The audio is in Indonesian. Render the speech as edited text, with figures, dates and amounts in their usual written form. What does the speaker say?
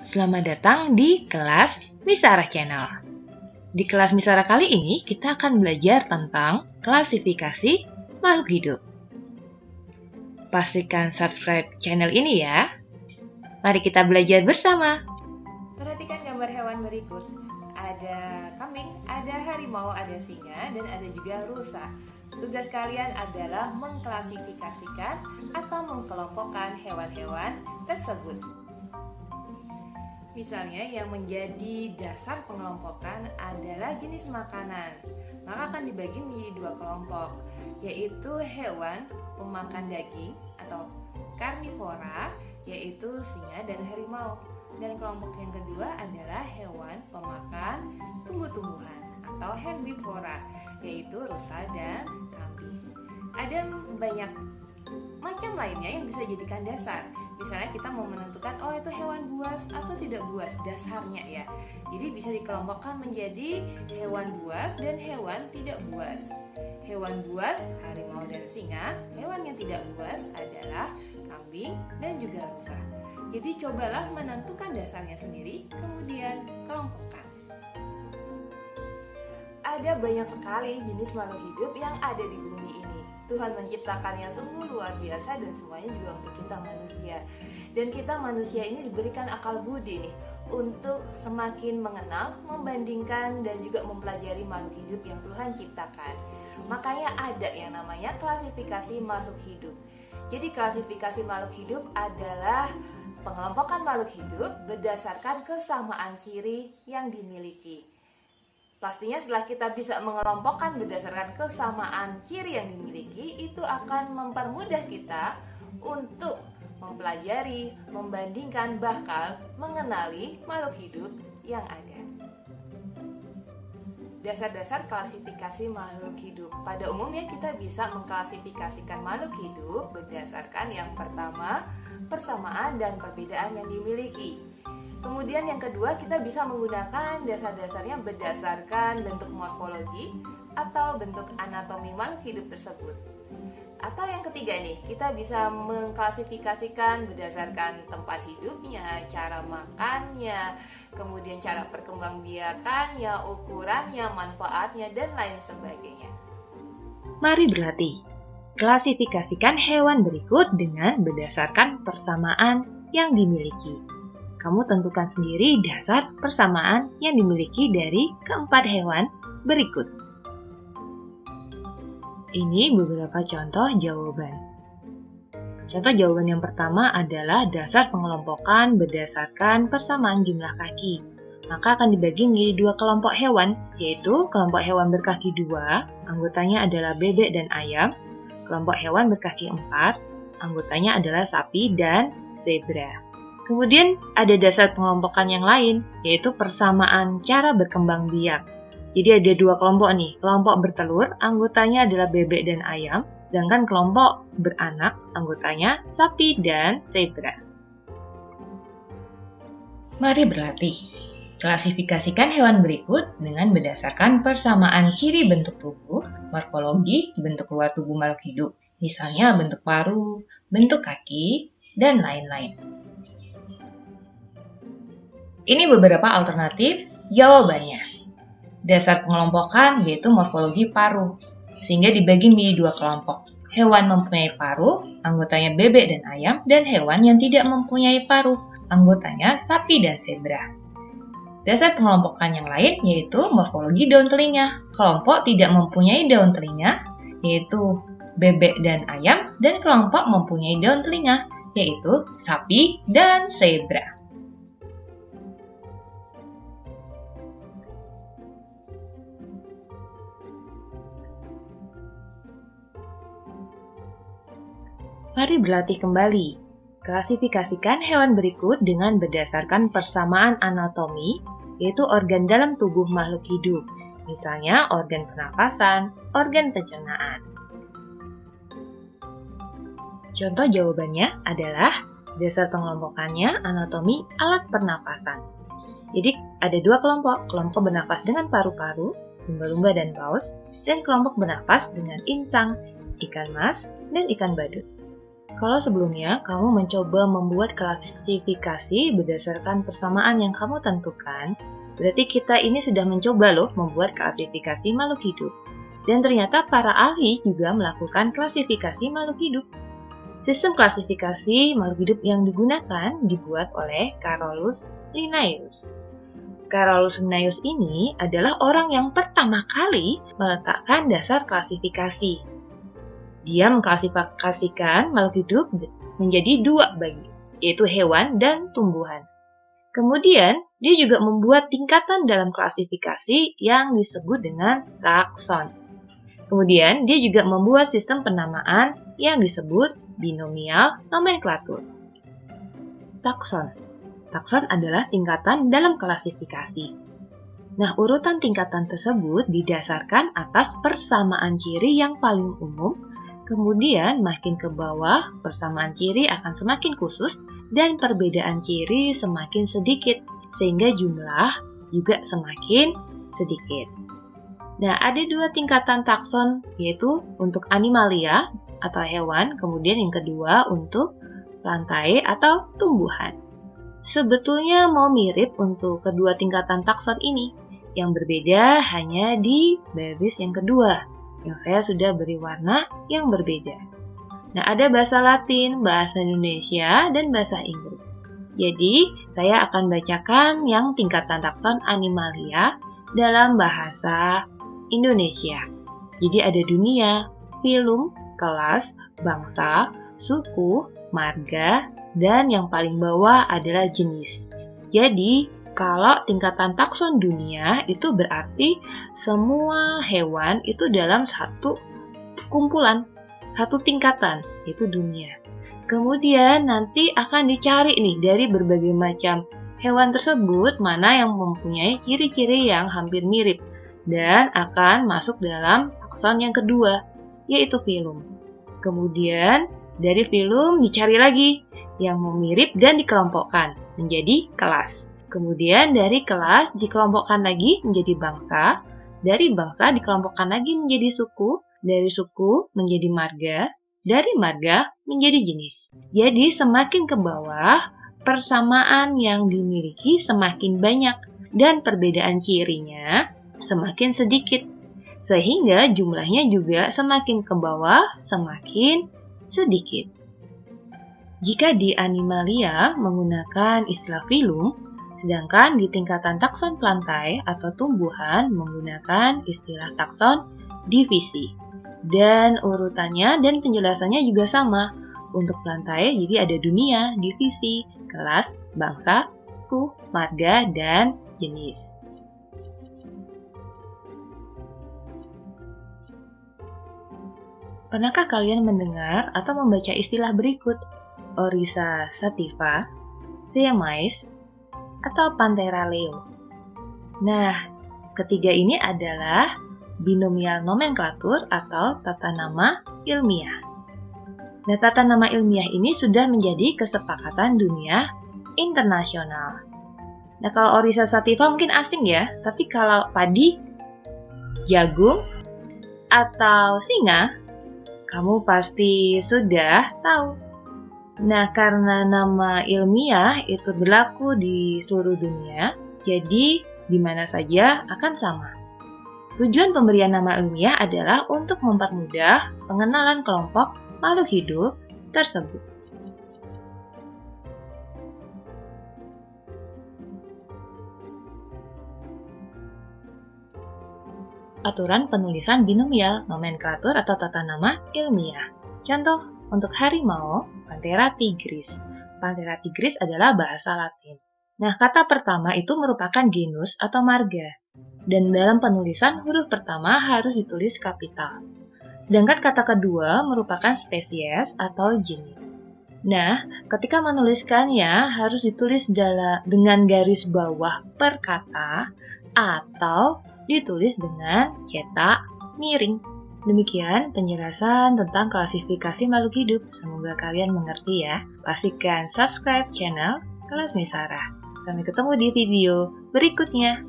Selamat datang di kelas Misara Channel. Di kelas Misara kali ini kita akan belajar tentang klasifikasi makhluk hidup. Pastikan subscribe channel ini ya. Mari kita belajar bersama. Perhatikan gambar hewan berikut. Ada kambing, ada harimau, ada singa, dan ada juga rusa. Tugas kalian adalah mengklasifikasikan atau mengkelompokkan hewan-hewan tersebut. Misalnya yang menjadi dasar pengelompokan adalah jenis makanan. Maka akan dibagi menjadi dua kelompok, yaitu hewan pemakan daging atau karnivora, yaitu singa dan harimau. Dan kelompok yang kedua adalah hewan pemakan tumbuh-tumbuhan atau herbivora, yaitu rusa dan kambing. Ada banyak macam lainnya yang bisa jadikan dasar. Misalnya kita mau menentukan itu hewan buas atau tidak buas dasarnya ya. Jadi bisa dikelompokkan menjadi hewan buas dan hewan tidak buas. Hewan buas harimau dan singa, hewan yang tidak buas adalah kambing dan juga rusa. Jadi cobalah menentukan dasarnya sendiri, kemudian kelompokkan. Ada banyak sekali jenis makhluk hidup yang ada di bumi ini. Tuhan menciptakannya sungguh luar biasa dan semuanya juga untuk kita manusia. Dan kita manusia ini diberikan akal budi nih untuk semakin mengenal, membandingkan dan juga mempelajari makhluk hidup yang Tuhan ciptakan. Makanya ada yang namanya klasifikasi makhluk hidup. Jadi klasifikasi makhluk hidup adalah pengelompokan makhluk hidup berdasarkan kesamaan ciri yang dimiliki. Pastinya setelah kita bisa mengelompokkan berdasarkan kesamaan ciri yang dimiliki, itu akan mempermudah kita untuk mempelajari, membandingkan, bahkan mengenali makhluk hidup yang ada. Dasar-dasar klasifikasi makhluk hidup. Pada umumnya kita bisa mengklasifikasikan makhluk hidup berdasarkan yang pertama, persamaan dan perbedaan yang dimiliki. Kemudian yang kedua, kita bisa menggunakan dasar-dasarnya berdasarkan bentuk morfologi atau bentuk anatomi makhluk hidup tersebut. Atau yang ketiga nih, kita bisa mengklasifikasikan berdasarkan tempat hidupnya, cara makannya, kemudian cara perkembangbiakannya, ukurannya, manfaatnya, dan lain sebagainya. Mari berlatih. Klasifikasikan hewan berikut dengan berdasarkan persamaan yang dimiliki. Kamu tentukan sendiri dasar persamaan yang dimiliki dari keempat hewan berikut. Ini beberapa contoh jawaban. Contoh jawaban yang pertama adalah dasar pengelompokan berdasarkan persamaan jumlah kaki. Maka akan dibagi menjadi dua kelompok hewan, yaitu kelompok hewan berkaki 2, anggotanya adalah bebek dan ayam. Kelompok hewan berkaki 4, anggotanya adalah sapi dan zebra. Kemudian ada dasar pengelompokan yang lain, yaitu persamaan cara berkembang biak. Jadi ada dua kelompok nih, kelompok bertelur, anggotanya adalah bebek dan ayam, sedangkan kelompok beranak, anggotanya sapi dan zebra. Mari berlatih. Klasifikasikan hewan berikut dengan berdasarkan persamaan ciri bentuk tubuh, morfologi, bentuk luar tubuh makhluk hidup, misalnya bentuk paruh, bentuk kaki, dan lain-lain. Ini beberapa alternatif jawabannya. Dasar pengelompokan yaitu morfologi paruh, sehingga dibagi menjadi dua kelompok. Hewan mempunyai paruh, anggotanya bebek dan ayam, dan hewan yang tidak mempunyai paruh, anggotanya sapi dan zebra. Dasar pengelompokan yang lain yaitu morfologi daun telinga. Kelompok tidak mempunyai daun telinga, yaitu bebek dan ayam, dan kelompok mempunyai daun telinga, yaitu sapi dan zebra. Mari berlatih kembali. Klasifikasikan hewan berikut dengan berdasarkan persamaan anatomi, yaitu organ dalam tubuh makhluk hidup, misalnya organ pernapasan, organ pencernaan. Contoh jawabannya adalah dasar pengelompokannya anatomi alat pernapasan. Jadi ada dua kelompok, kelompok bernafas dengan paru-paru, lumba-lumba dan paus, dan kelompok bernafas dengan insang, ikan mas, dan ikan badut. Kalau sebelumnya kamu mencoba membuat klasifikasi berdasarkan persamaan yang kamu tentukan, berarti kita ini sudah mencoba loh membuat klasifikasi makhluk hidup. Dan ternyata para ahli juga melakukan klasifikasi makhluk hidup. Sistem klasifikasi makhluk hidup yang digunakan dibuat oleh Carolus Linnaeus. Carolus Linnaeus ini adalah orang yang pertama kali meletakkan dasar klasifikasi. Dia mengklasifikasikan makhluk hidup menjadi dua bagi, yaitu hewan dan tumbuhan. Kemudian, dia juga membuat tingkatan dalam klasifikasi yang disebut dengan takson. Kemudian, dia juga membuat sistem penamaan yang disebut binomial nomenklatur. Takson. Takson adalah tingkatan dalam klasifikasi. Nah, urutan tingkatan tersebut didasarkan atas persamaan ciri yang paling umum. Kemudian makin ke bawah, persamaan ciri akan semakin khusus dan perbedaan ciri semakin sedikit, sehingga jumlah juga semakin sedikit. Nah, ada dua tingkatan takson, yaitu untuk animalia atau hewan, kemudian yang kedua untuk plantae atau tumbuhan. Sebetulnya mau mirip untuk kedua tingkatan takson ini, yang berbeda hanya di baris yang kedua, yang saya sudah beri warna yang berbeda. Nah, ada bahasa Latin, bahasa Indonesia, dan bahasa Inggris. Jadi, saya akan bacakan yang tingkatan takson animalia dalam bahasa Indonesia. Jadi ada dunia, filum, kelas, bangsa, suku, marga, dan yang paling bawah adalah jenis. Jadi, kalau tingkatan takson dunia itu berarti semua hewan itu dalam satu kumpulan, satu tingkatan, itu dunia. Kemudian nanti akan dicari nih dari berbagai macam hewan tersebut mana yang mempunyai ciri-ciri yang hampir mirip dan akan masuk dalam takson yang kedua, yaitu filum. Kemudian dari filum dicari lagi yang mirip dan dikelompokkan menjadi kelas. Kemudian dari kelas dikelompokkan lagi menjadi bangsa, dari bangsa dikelompokkan lagi menjadi suku, dari suku menjadi marga, dari marga menjadi jenis. Jadi semakin ke bawah, persamaan yang dimiliki semakin banyak dan perbedaan cirinya semakin sedikit. Sehingga jumlahnya juga semakin ke bawah, semakin sedikit. Jika di animalia menggunakan istilah filum, sedangkan di tingkatan takson plantae atau tumbuhan menggunakan istilah takson divisi. Dan urutannya dan penjelasannya juga sama. Untuk plantae jadi ada dunia, divisi, kelas, bangsa, suku, marga, dan jenis. Pernahkah kalian mendengar atau membaca istilah berikut? Oryza sativa, siamais, atau Panthera leo. Nah, ketiga ini adalah binomial nomenklatur atau tata nama ilmiah. Nah, tata nama ilmiah ini sudah menjadi kesepakatan dunia internasional. Nah, kalau Oryza sativa mungkin asing ya, tapi kalau padi, jagung, atau singa, kamu pasti sudah tahu. Nah, karena nama ilmiah itu berlaku di seluruh dunia, jadi di mana saja akan sama. Tujuan pemberian nama ilmiah adalah untuk mempermudah pengenalan kelompok makhluk hidup tersebut. Aturan penulisan binomial nomenklatur atau tata nama ilmiah. Contoh, untuk harimau, Panthera tigris. Panthera tigris adalah bahasa Latin. Nah, kata pertama itu merupakan genus atau marga. Dan dalam penulisan, huruf pertama harus ditulis kapital. Sedangkan kata kedua merupakan spesies atau jenis. Nah, ketika menuliskannya harus ditulis dengan garis bawah per kata atau ditulis dengan cetak miring. Demikian penjelasan tentang klasifikasi makhluk hidup. Semoga kalian mengerti ya. Pastikan subscribe channel Kelas Mesara. Sampai ketemu di video berikutnya.